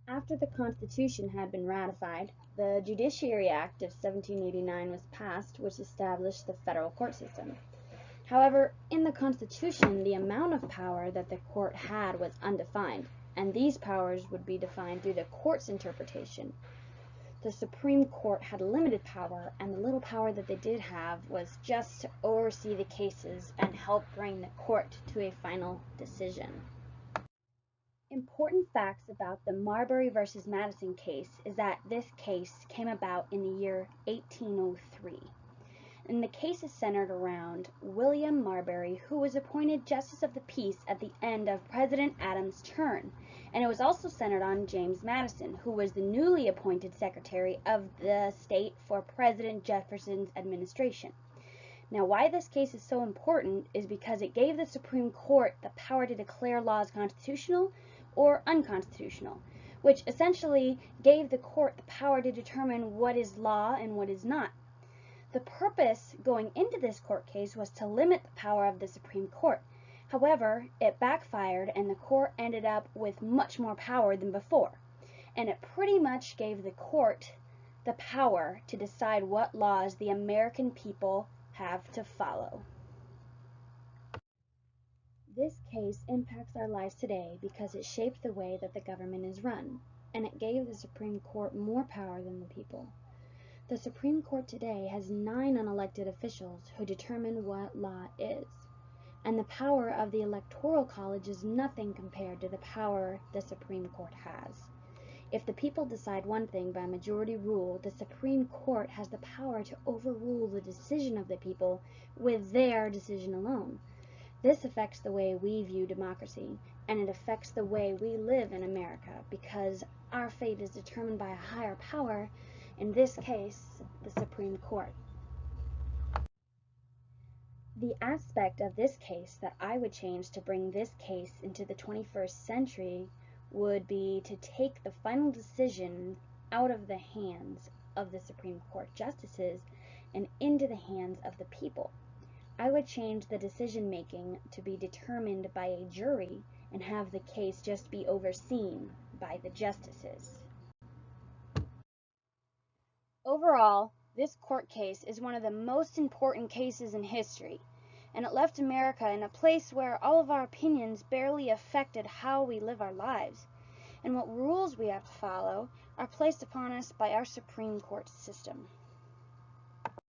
After the Constitution had been ratified, the Judiciary Act of 1789 was passed, which established the federal court system. However, in the Constitution, the amount of power that the court had was undefined, and these powers would be defined through the court's interpretation. The Supreme Court had limited power, and the little power that they did have was just to oversee the cases and help bring the court to a final decision. Important facts about the Marbury versus Madison case is that this case came about in the year 1803. And the case is centered around William Marbury, who was appointed Justice of the Peace at the end of President Adams' term. And it was also centered on James Madison, who was the newly appointed Secretary of the State for President Jefferson's administration. Now, why this case is so important is because it gave the Supreme Court the power to declare laws constitutional or unconstitutional, which essentially gave the court the power to determine what is law and what is not. The purpose going into this court case was to limit the power of the Supreme Court. However, it backfired and the court ended up with much more power than before. And it pretty much gave the court the power to decide what laws the American people have to follow. This case impacts our lives today because it shaped the way that the government is run, and it gave the Supreme Court more power than the people. The Supreme Court today has 9 unelected officials who determine what law is, and the power of the Electoral College is nothing compared to the power the Supreme Court has. If the people decide one thing by majority rule, the Supreme Court has the power to overrule the decision of the people with their decision alone. This affects the way we view democracy, and it affects the way we live in America because our fate is determined by a higher power, in this case, the Supreme Court. The aspect of this case that I would change to bring this case into the 21st century would be to take the final decision out of the hands of the Supreme Court justices and into the hands of the people. I would change the decision making to be determined by a jury and have the case just be overseen by the justices. Overall, this court case is one of the most important cases in history, and it left America in a place where all of our opinions barely affected how we live our lives, and what rules we have to follow are placed upon us by our Supreme Court system.